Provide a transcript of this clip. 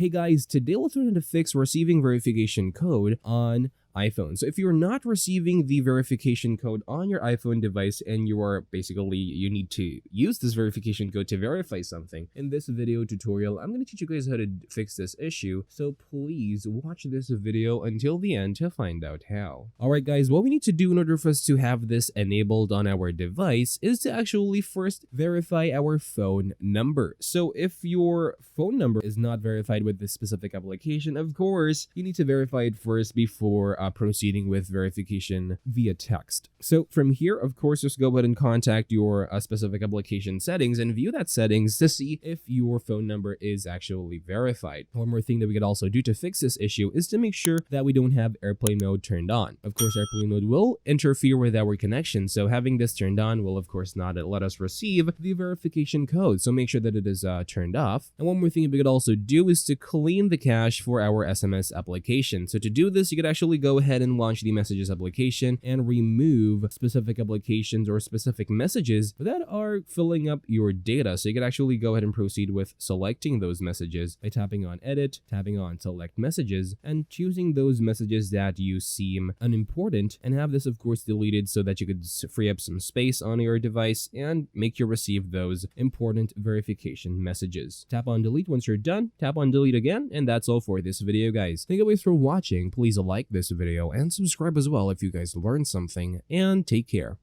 Hey guys, today let's learn how to fix receiving verification code on iPhone. So if you're not receiving the verification code on your iPhone device and you need to use this verification code to verify something, in this video tutorial, I'm going to teach you guys how to fix this issue. So please watch this video until the end to find out how. Alright guys, what we need to do in order for us to have this enabled on our device is to actually first verify our phone number. So if your phone number is not verified with this specific application, of course, you need to verify it first before proceeding with verification via text. So from here, of course, just go ahead and contact your specific application settings and view that settings to see if your phone number is actually verified. One more thing that we could also do to fix this issue is to make sure that we don't have airplane mode turned on. Of course, airplane mode will interfere with our connection, so having this turned on will of course not let us receive the verification code, so make sure that it is turned off. And one more thing we could also do is to clean the cache for our SMS application. So to do this, you could actually go ahead and launch the messages application and remove specific applications or specific messages that are filling up your data. So you could actually go ahead and proceed with selecting those messages by tapping on edit, tapping on select messages, and choosing those messages that you seem unimportant, and have this of course deleted so that you could free up some space on your device and make you receive those important verification messages. Tap on delete once you're done, tap on delete again, and that's all for this video guys. Thank you guys for watching. Please like this video and subscribe as well if you guys learned something, and take care.